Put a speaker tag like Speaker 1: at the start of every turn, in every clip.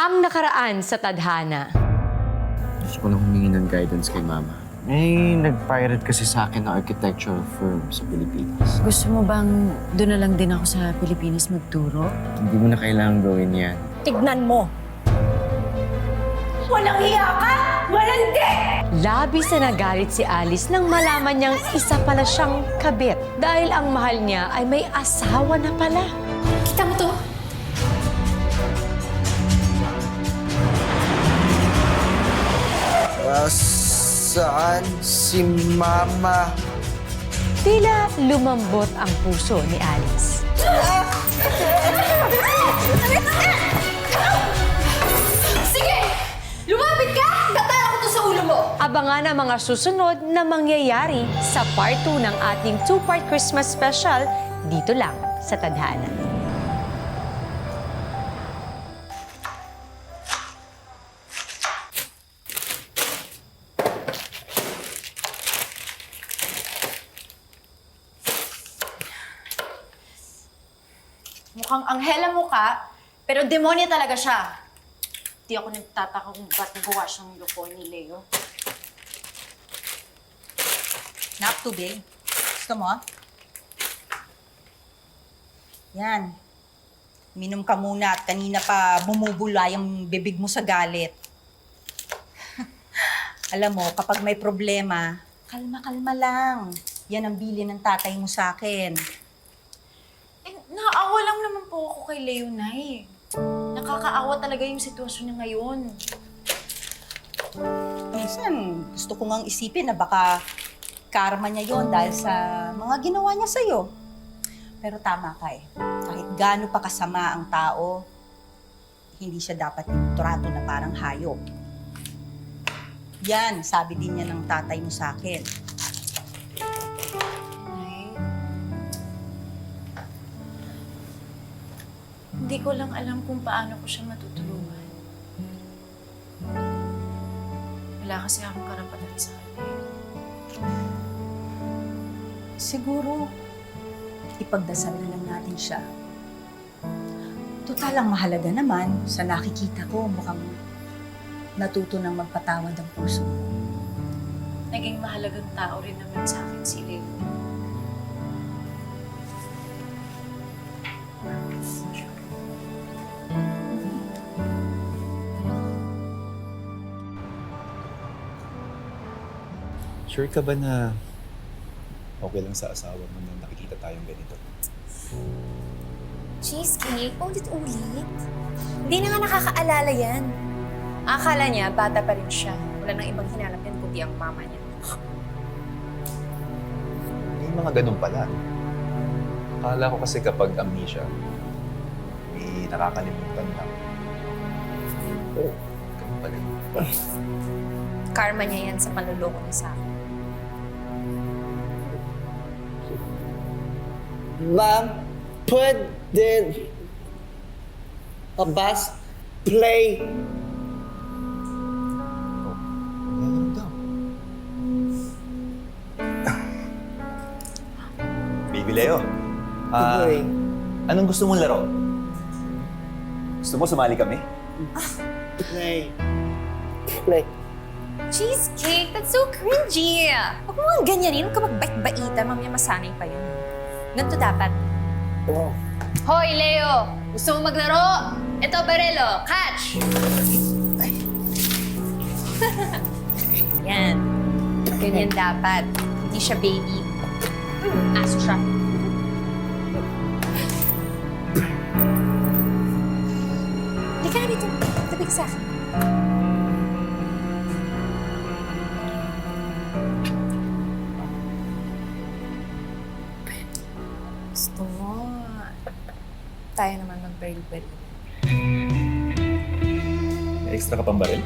Speaker 1: Ang nakaraan sa tadhana.
Speaker 2: Gusto ko lang humingi ng guidance kay Mama. May nag-pirate kasi sa akin na architectural firm sa Pilipinas.
Speaker 3: Gusto mo bang doon na lang din ako sa Pilipinas magturo?
Speaker 2: Hindi mo na kailangan gawin yan.
Speaker 4: Tignan mo. Walang hiya ka! Malandi!
Speaker 1: Labis na nagalit si Alice nang malaman niyang isa pala siyang kabit dahil ang mahal niya ay may asawa na pala.
Speaker 4: Kita mo to?
Speaker 5: Saan si Mama?
Speaker 1: Tila lumambot ang puso ni Alice.
Speaker 4: Sige! Lumapit ka! Tatala ko to sa ulo mo!
Speaker 1: Abangan ang mga susunod na mangyayari sa part 2 ng ating two-part Christmas special dito lang sa Tadhana.
Speaker 6: Mukhang anghela mo ka, pero demonyo talaga siya. Di ako nagtataka kung ba't nagawa siyang loko ni Leo.
Speaker 7: Nap, tubig. Gusto mo? Yan. Minom ka muna at kanina pa bumubulay ang bibig mo sa galit. Alam mo, kapag may problema, kalma-kalma lang. Yan ang bili ng tatay mo sa akin.
Speaker 6: Naaawa lang naman po ako kay Leo, Nay. Nakakaawa talaga yung sitwasyon niya ngayon.
Speaker 7: Minsan, gusto ko ngang isipin na baka karma niya yon dahil sa mga ginawa niya sa'yo. Pero tama ka eh. Kahit gaano pa kasama ang tao, hindi siya dapat itrato na parang hayop. Yan, sabi din niya ng tatay mo sa akin.
Speaker 6: Nay, hindi ko lang alam kung paano ko siya matutulungan. Wala kasi akong karapatan sa kanya.
Speaker 7: Siguro, ipagdasal na lang natin siya. Total ang mahalaga naman, sa nakikita ko, mukhang natuto ng magpatawad ang puso mo.
Speaker 6: Naging mahalagang tao rin naman sa akin si Leo.
Speaker 8: Sure ka ba na okay lang sa asawa mo na nakikita tayong ganito?
Speaker 4: Cheesecake? Ulit-ulit? Hindi na nga nakakaalala yan. Akala niya, bata pa rin siya. Wala nang ibang hinanap yan kundi ang mama niya.
Speaker 8: May mga ganun pala. Akala ko kasi kapag amnesia, may nakakalimutan lang. Oh, ganun pala.
Speaker 4: Karma niya yan sa panluloko niya sa akin.
Speaker 5: Ma'am, pwede bus play.
Speaker 8: Ano daw? Baby Leo, anong gusto mong laro? Gusto mo sumali kami?
Speaker 5: Play. Play.
Speaker 4: Cheesecake? That's so cringy! Huwag mo nga ganyanin. Huwag ka magbait-baita. Mamaya masanay pa yun. Ganito dapat.
Speaker 5: Oh.
Speaker 4: Hoy, Leo! Gusto mo maglaro? Ito, Barelo. Catch! Yan. Ganyan dapat. Hindi siya baby. Aso siya. Hindi ka na dito. Tabig sa akin. Gusto mo. Tayo naman mag-baril-baril.
Speaker 8: May extra ka pang baril?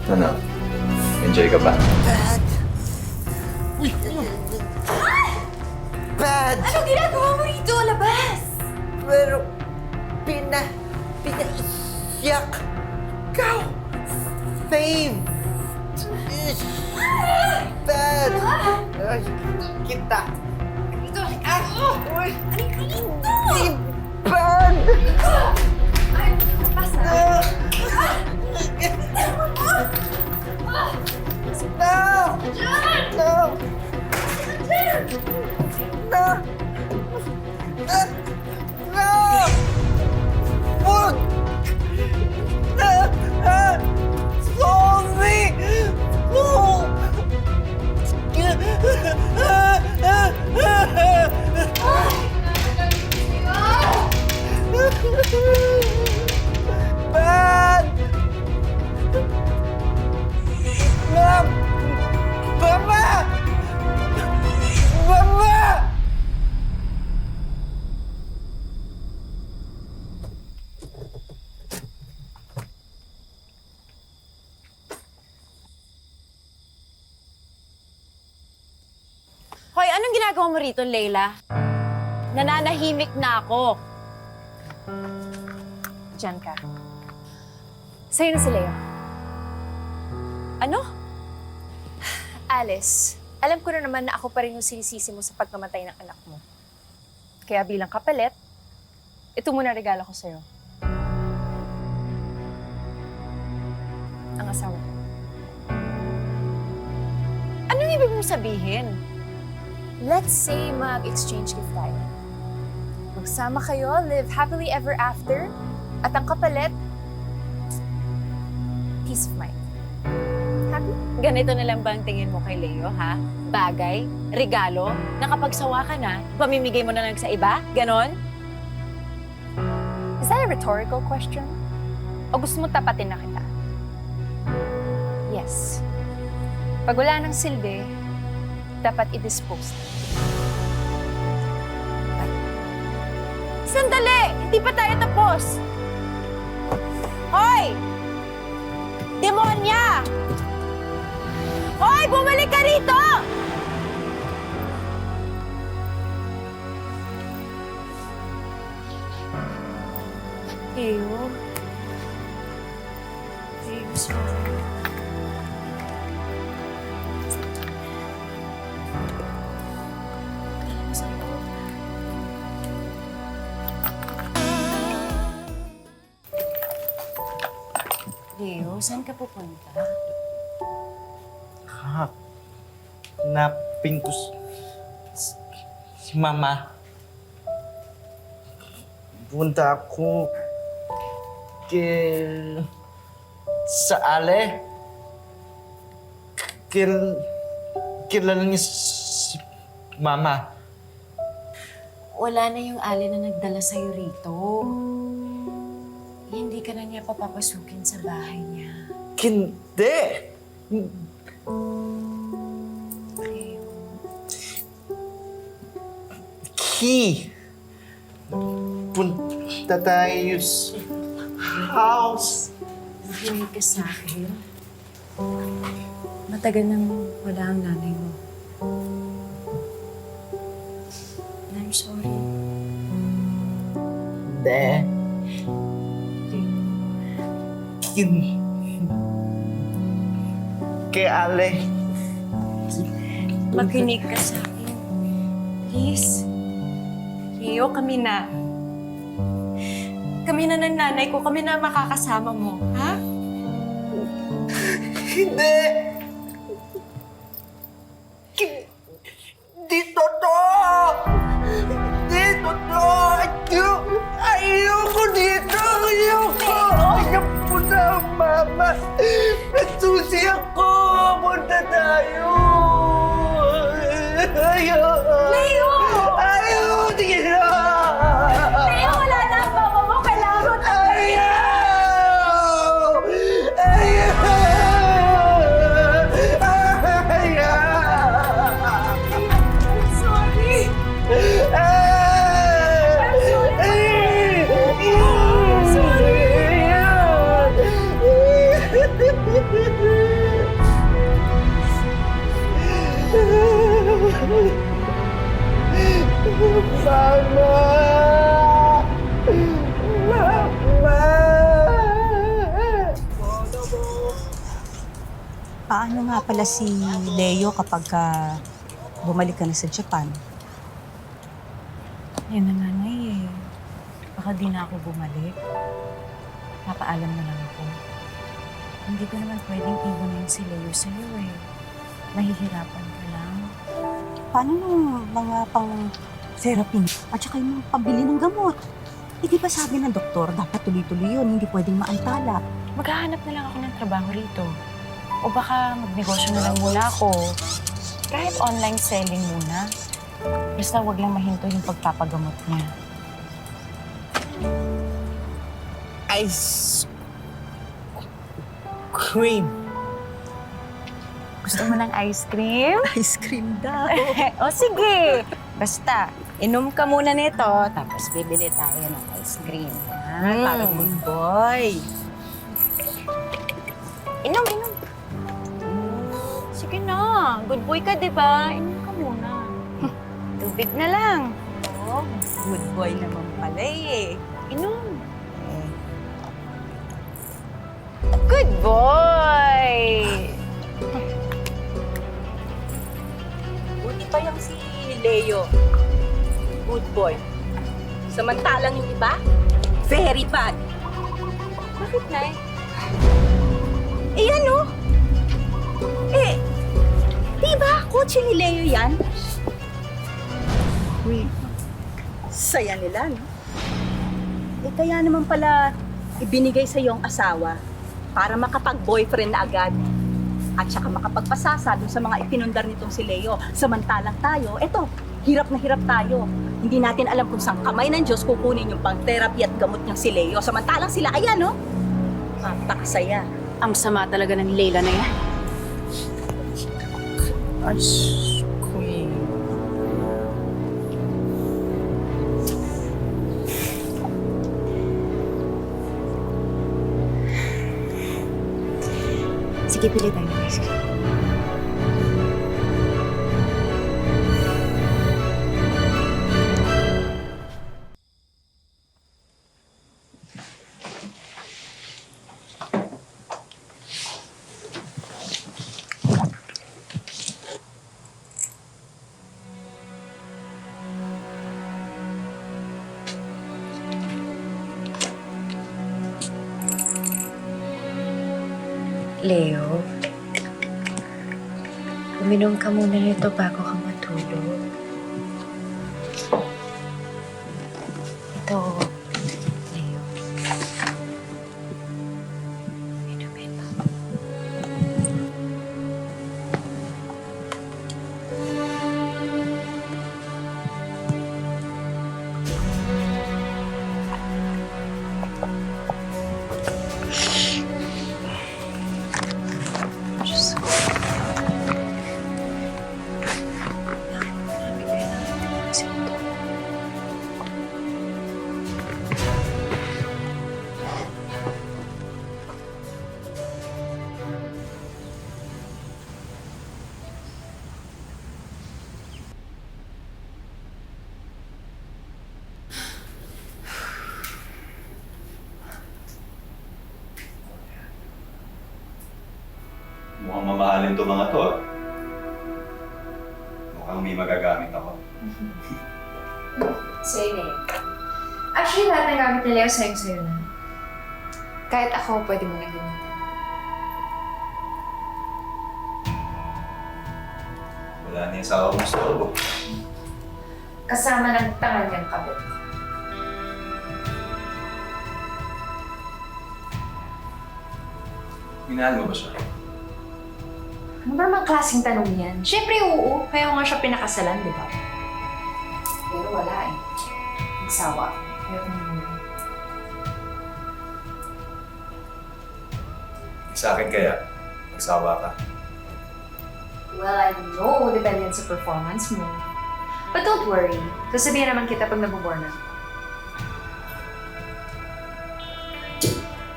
Speaker 8: Ano? Enjoy ka ba?
Speaker 5: Bad!
Speaker 4: Anong ginagawa mo rito? Labas!
Speaker 5: Pero, pinaiyak ka! Fave! Bad! Ay, kita!
Speaker 4: Ito, ako!
Speaker 5: Uy!
Speaker 4: Halika dito!
Speaker 5: Bad!
Speaker 4: Ay, labas na.
Speaker 5: No! No! No! No! Wag! Sorry! No! Bad! Mom! Mama! Mama!
Speaker 6: Hoy, anong ginagawa mo rito, Leila? Nananahimik na ako.
Speaker 4: Diyan ka. Sa'yo na si Leo.
Speaker 6: Ano?
Speaker 4: Alice, alam ko na naman na ako pa rin yung sinisisi mo sa pagkamatay ng anak mo. Kaya bilang kapalit, ito muna regalo ko sa'yo. Ang asawa ko.
Speaker 6: Anong ibig mong sabihin?
Speaker 4: Let's say mag-exchange gift tayo. Magsama kayo, live happily ever after, at ang kapalit, peace of mind. Happy?
Speaker 6: Ganito na lang ba ang tingin mo kay Leo, ha? Bagay? Regalo? Na kapag sawa ka na, pamimigay mo na lang sa iba? Ganon?
Speaker 4: Is that a rhetorical question? O gusto mo tapatin na kita? Yes. Pag wala ng silbi, dapat i-dispose na.
Speaker 6: Sandali! Hindi pa tayo tapos! Hoy! Demonya! Hoy! Bumalik ka rito! Leo? Leo, sorry. Leo, saan ka pupunta?
Speaker 5: Hanapin ko si Mama. Punta ako sa Ale. Kilala niya si Mama.
Speaker 3: Wala na yung Ali na nagdala sa'yo rito. Hindi ka na niya papapasukin sa bahay niya.
Speaker 5: Hindi!
Speaker 3: Leo.
Speaker 5: Key! Punta tayo sa house.
Speaker 3: Makinig ka sa akin. Matagal nang wala ang nanay mo. I'm sorry.
Speaker 5: Hindi. Kay Ale.
Speaker 3: Makinig ka sa akin. Please. Leo, kami na. Kami na ng nanay ko. Kami na makakasama mo. Ha?
Speaker 5: Hindi! Di totoo! Di totoo! Ayoko dito! Ayoko! Ayoko na, Mama! Nagsusi ako! Punta tayo! Ayoko!
Speaker 4: Leo!
Speaker 5: Ayoko! Sige na!
Speaker 4: Leo, wala na ang mama mo. Kailangan mo
Speaker 5: Ayaw! Ayaw!
Speaker 4: sorry.
Speaker 5: Sorry!
Speaker 7: Paano nga pala si Leo kapag bumalik ka na sa Japan?
Speaker 6: Yan na nga eh. Baka di na ako bumalik. Papaalam na lang ako. Hindi ko naman pwedeng iwanan si Leo sa'yo eh. Mahihirapan ka lang.
Speaker 7: Paano yung mga pang-therapy at saka yung mga pambili ng gamot? Eh di ba sabi ng doktor, dapat tuloy-tuloy yun, hindi pwedeng maantala.
Speaker 6: Maghahanap na lang ako ng trabaho rito. O baka magnegosyo na lang muna ako. Kahit online selling muna. Basta wag lang mahinto yung pagpapagamot niya.
Speaker 5: Ice cream.
Speaker 6: Gusto mo ng ice cream?
Speaker 7: Ice cream daw.
Speaker 6: O sige! Basta, inom ka muna nito, tapos bibili tayo ng ice cream.
Speaker 7: Para good boy.
Speaker 6: Inom, inom. Sige na, good boy ka, di ba? Inom ka muna. Tubig na lang.
Speaker 7: Oh, good boy naman pala eh.
Speaker 6: Inom. Good boy!
Speaker 7: Buti pa yung si Leo. Good boy. Samantalang yung iba, very bad. Bakit, Nay? Eh, ano? Eh, di ba kotse ni Leo yan? Uy, saya nila, no? Eh, kaya naman pala ibinigay sa iyong asawa para makapag-boyfriend na agad at saka makapagpasasa dun sa mga ipinundar nitong si Leo. Samantalang tayo, eto, hirap na hirap tayo. Hindi natin alam kung saan kamay ng Diyos kukunin yung pang-therapy at gamot niyang si Leo. Samantalang sila, ayan, no? Napakasaya.
Speaker 6: Ang sama talaga ng Leila na yan.
Speaker 5: Ice cream.
Speaker 6: Sige, pili tayo ng ice cream.
Speaker 3: Leo, uminom ka muna nito bago ka matulog. Ito, Leo. Inumin mo. Diyos ko. Nabigay na kasi ito.
Speaker 8: Mukhang mamahalin to mga to, ah. Mukhang may magagamit ako.
Speaker 4: Sa'yo na yun. Actually, lahat ng gamit ni Leo sa'yo na. Kahit ako, pwede mo na gamitin.
Speaker 8: Wala na yung asawa mong storbo.
Speaker 4: Kasama ng tangan niyang kabit.
Speaker 8: Minahal mo ba siya?
Speaker 4: Ano ba naman klaseng tanong yan? Siyempre, oo. Kaya nga siya pinakasalan, di ba? Pero wala eh. Nagsawa. Kaya muna.
Speaker 8: Sa akin kaya, magsawa ka.
Speaker 4: Well, I know. Depende yan sa performance mo. But don't worry. Sasabihin naman kita pag nabobore na.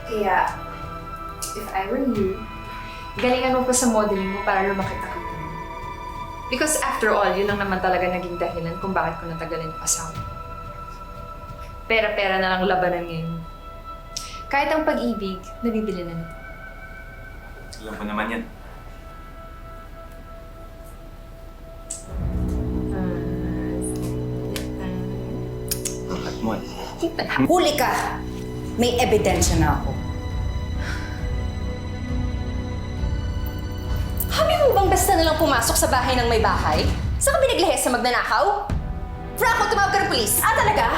Speaker 4: Kaya, if I were you, galingan mo pa sa modeling mo para lumakit ka mo. Because after all, yun lang naman talaga naging dahilan kung bakit ko natagalan yung asawa. Pera-pera na lang labanan ngayon. Kahit ang pag-ibig, nabibili na nito.
Speaker 8: Alam ko naman yan. At mo eh.
Speaker 7: Huli ka! May ebidensya na ako.
Speaker 3: Habi mo bang basta na lang pumasok sa bahay ng may bahay? Saan ka binaglihis sa magnanakaw? Franco, tumawag ka ng polis.
Speaker 7: Ah, talaga?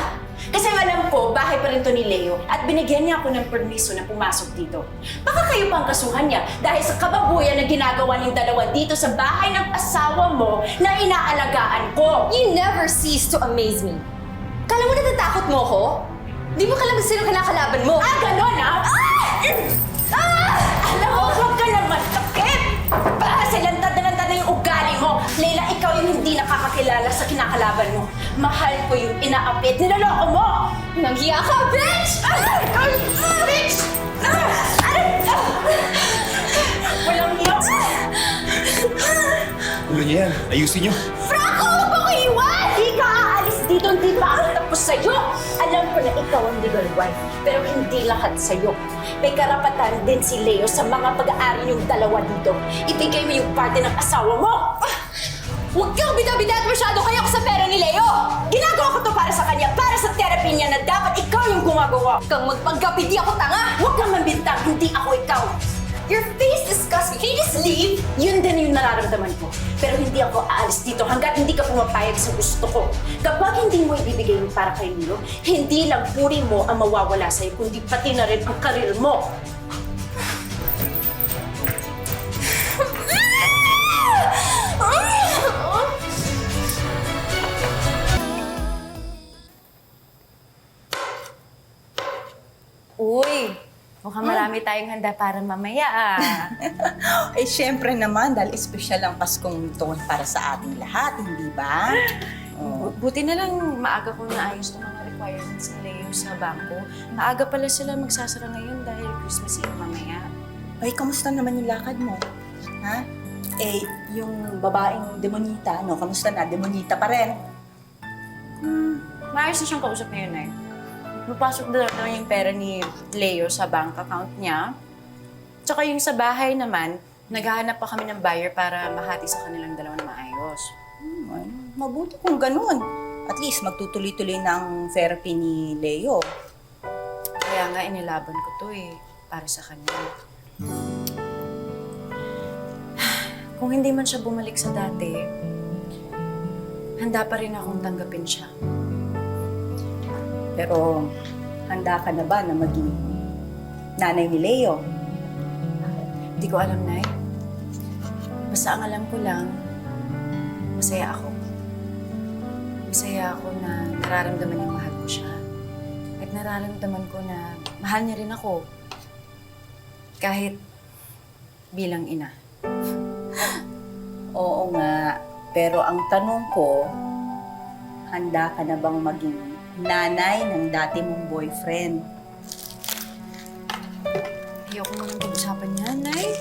Speaker 7: Kasi ang alam ko, bahay pa rin to ni Leo at binigyan niya ako ng permiso na pumasok dito. Baka kayo pang kasuhan niya dahil sa kababuyan na ginagawa niyong dalawa dito sa bahay ng asawa mo na inaalagaan ko.
Speaker 3: You never cease to amaze me. Kala mo natatakot mo ko? Di mo kalaban sino kinakalaban mo.
Speaker 7: Ah, ganon ah! Alam mo, huwag ka naman takip! Para silantad na yung ugali mo. Leila, ikaw yung hindi nakakakilala sa kinakalaban mo. Mahal ko yung inaapit. Niloloko mo!
Speaker 3: Nanghiya ka, bitch!
Speaker 7: Bitch! Walang hiya!
Speaker 8: Ulo niya yan. Ayusin niyo.
Speaker 7: Franco, huwag mo ko iwan! Di ka aalis dito, hindi pa ako tapos sa'yo. Alam ko na ikaw ang legal wife, pero hindi lahat sa'yo. May karapatan din si Leo sa mga pag-aari niyong dalawa dito. Ibigay mo yung parte ng asawa mo!
Speaker 3: Huwag kang bida-bida at masyado kayo sa pera ni Leo!
Speaker 7: Ginagawa ko to para sa kanya, para sa therapy niya na dapat ikaw yung gumagawa.
Speaker 3: Huwag kang magpanggapit, di ako tanga!
Speaker 7: Huwag kang mambintang, hindi ako ikaw.
Speaker 3: Your face disgusts me. Can you just leave?
Speaker 7: Yun din yung nararamdaman ko. Pero hindi ako aalis dito hanggat hindi ka pumapayag sa gusto ko. Kapag hindi mo ibibigay yung para kay Leo, hindi lang puri mo ang mawawala sa'yo, kundi pati na rin ang karir mo.
Speaker 6: Uy, mukhang marami tayong handa para mamaya ah.
Speaker 7: Eh, syempre naman, dahil espesyal ang Paskong ito para sa ating lahat, hindi ba?
Speaker 6: Buti na lang maaga ko naayos ng mga requirements ni Leo sa bangko. Maaga pala sila magsasara ngayon dahil Christmas Eve mamaya.
Speaker 7: Ay, kamusta naman yung lakad mo? Ha? Eh, yung babaeng demonita, no? Kamusta na? Demonita pa rin.
Speaker 6: Maayos na siyang kausap ngayon eh. Mapasok na daw yung pera ni Leo sa bank account niya. Tsaka yung sa bahay naman, naghahanap pa kami ng buyer para mahati sa kanilang dalawa na maayos.
Speaker 7: Mabuti kung ganun. At least magtutuloy-tuloy ng therapy ni Leo.
Speaker 6: Kaya nga inilaban ko to eh, para sa kanya. Kung hindi man siya bumalik sa dati, handa pa rin akong tanggapin siya.
Speaker 7: Pero handa ka na ba na maging nanay ni Leo?
Speaker 6: Hindi ko alam, Nay. Basta ang alam ko lang, masaya ako. Masaya ako na nararamdaman niyang mahal ko siya. At nararamdaman ko na mahal niya rin ako. Kahit bilang ina.
Speaker 7: Oo nga. Pero ang tanong ko, handa ka na bang maging nanay ng dati mong boyfriend?
Speaker 6: Ayoko mo nang pag-usapan niya, Nay.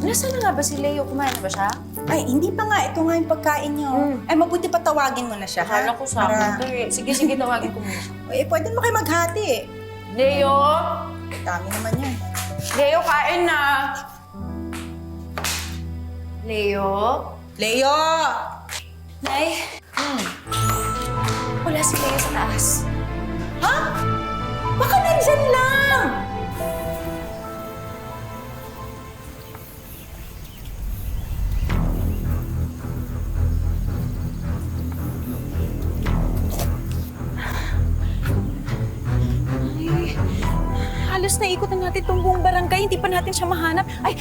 Speaker 6: Nasaan na nga ba si Leo? Kumain na ba siya?
Speaker 7: Ay, hindi pa nga. Ito nga yung pagkain niyo. Ay, mabuti pa tawagin mo na siya, ha?
Speaker 6: Akala ko sa akin to eh. Sige, tawagin ko muna.
Speaker 7: Eh, pwede mo kayo maghati.
Speaker 6: Leo!
Speaker 7: Dami naman yan.
Speaker 6: Leo, kain na! Leo?
Speaker 7: Leo!
Speaker 6: Nay? Wala si Leo sa taas.
Speaker 7: Ha? Baka nandyan lang!
Speaker 6: Halos naikot na natin itong buong barangay, hindi pa natin siya mahanap. Ay,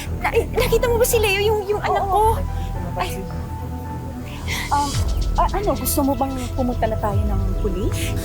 Speaker 6: nakita mo ba si Leo, yung anak ko? Ay,
Speaker 7: Ano, gusto mo bang pumunta na tayo ng pulis?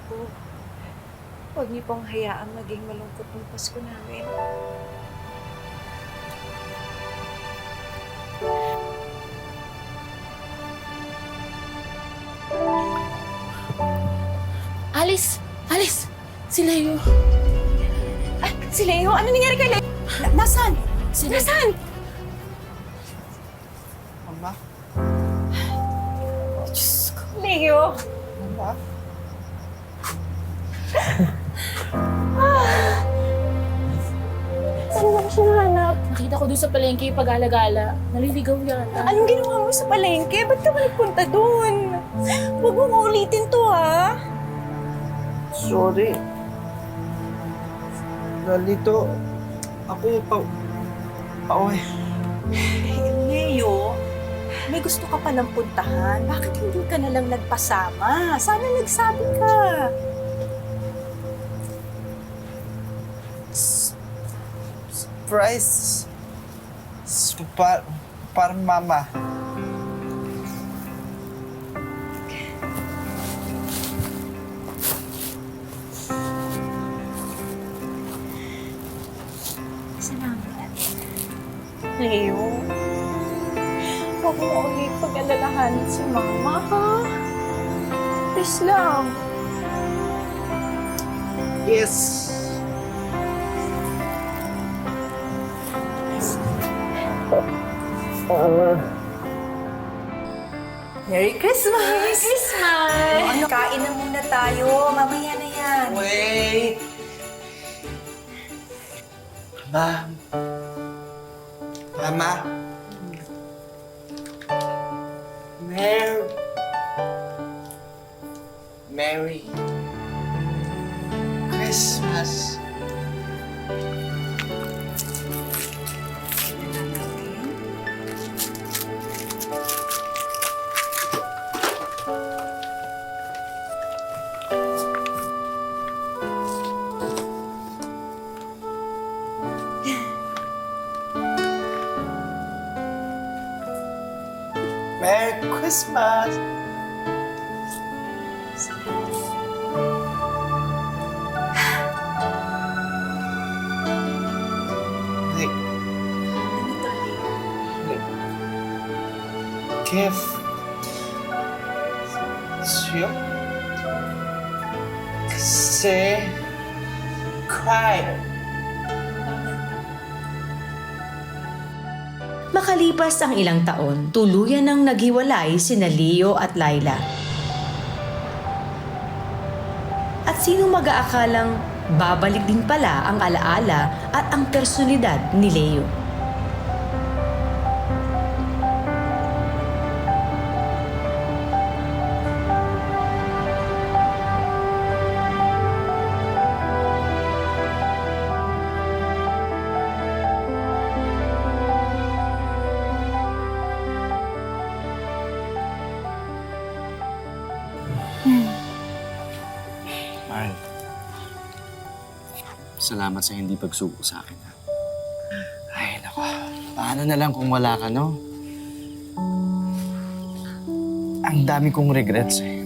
Speaker 6: po. Huwag niyo pong hayaan maging malungkot ng Pasko namin.
Speaker 5: Alice! Alice! Si Leo.
Speaker 7: Ah, si Leo? Ano nangyari kay Leo? Nasaan? Nasaan?
Speaker 2: Mama?
Speaker 7: Diyos ko. Leo!
Speaker 2: Mama?
Speaker 6: Saan mo ko siya nahanap?
Speaker 5: Nakita ko doon sa palengke pag-alagala. Naliligaw yata.
Speaker 7: Anong ginawa mo sa palengke? Ba't ka ba nagpunta doon? Huwag mong ulitin to, ha?
Speaker 2: Sorry. Nalito. Ako pauwi.
Speaker 7: Leo, may gusto ka palang puntahan. Bakit hindi ka na lang nagpasama? Sana nagsabi ka.
Speaker 2: Surprise. Para mama.
Speaker 6: Salamat. Leo, huwag mo ulit pag-alalahanin si Mama, ha? Please lang.
Speaker 2: Yes.
Speaker 7: Merry Christmas! Merry Christmas! Ano, kain na muna tayo. Mamaya na yan.
Speaker 2: Wait. Mama. Merry Christmas. Merry Christmas. Like, gift sa'yo kasi cry.
Speaker 1: Makalipas ang ilang taon, tuluyan nang naghiwalay sina Leo at Laila. At sino mag-aakalang babalik din pala ang alaala at ang personalidad ni Leo.
Speaker 2: Mahal. Salamat sa hindi pagsuko sa akin, ha? Ay, nako. Paano na lang kung wala ka, no? Ang dami kong regrets, eh.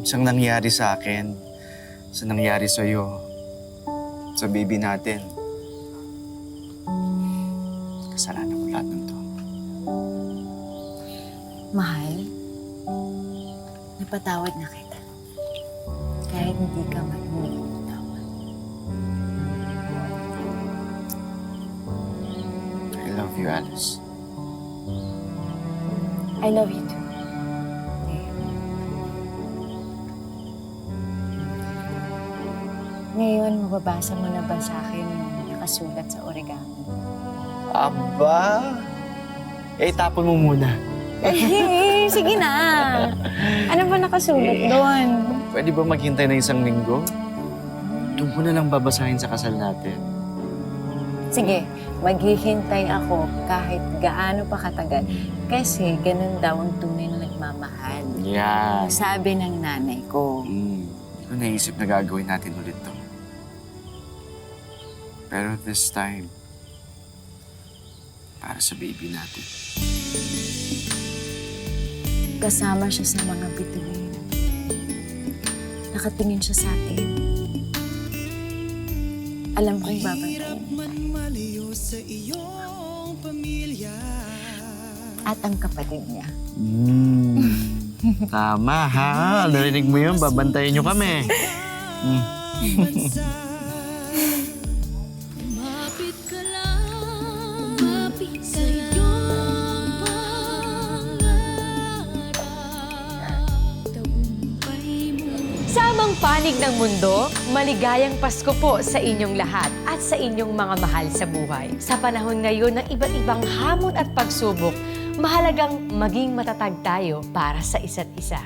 Speaker 2: Isang nangyari sa akin, sa nangyari sa'yo, sa baby natin. Kasalanan ko lahat ng to.
Speaker 6: Mahal, napatawad na kita. Kahit hindi ka man humingi ng tawad.
Speaker 2: I love you, Alice.
Speaker 6: I love you too. Ngayon, mababasa mo na ba sa akin yung nakasulat sa origami?
Speaker 2: Aba! Eh, tapon mo muna.
Speaker 6: Sige na! Ano ba nakasulat doon?
Speaker 2: Pwede ba maghintay na isang linggo? Doon ko na lang babasahin sa kasal natin.
Speaker 6: Sige, maghihintay ako kahit gaano pa katagal. Kasi ganun daw ang tunay na nagmamahal.
Speaker 2: Yan.
Speaker 6: Sabi ng nanay ko.
Speaker 2: Hindi ko naisip na gagawin natin ulit to. Pero this time, para sa baby natin.
Speaker 6: Kasama siya sa mga bituin. nakatingin siya sa atin. Alam kong babantayan niya. At ang kapatid niya.
Speaker 2: Tama ha. Narinig mo yun, babantayan nyo kami.
Speaker 1: Samang panig ng mundo, maligayang Pasko po sa inyong lahat at sa inyong mga mahal sa buhay. Sa panahon ngayon ng iba't ibang hamon at pagsubok, mahalagang maging matatag tayo para sa isa't isa.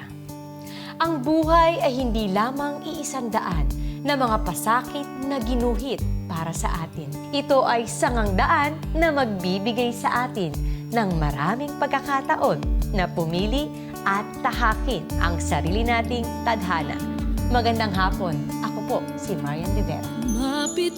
Speaker 1: Ang buhay ay hindi lamang iisang daan na mga pasakit na ginuhit para sa atin. Ito ay sangang daan na magbibigay sa atin ng maraming pagkakataon na pumili at tahakin ang sarili nating tadhana. Magandang hapon. Ako po si Marian Rivera.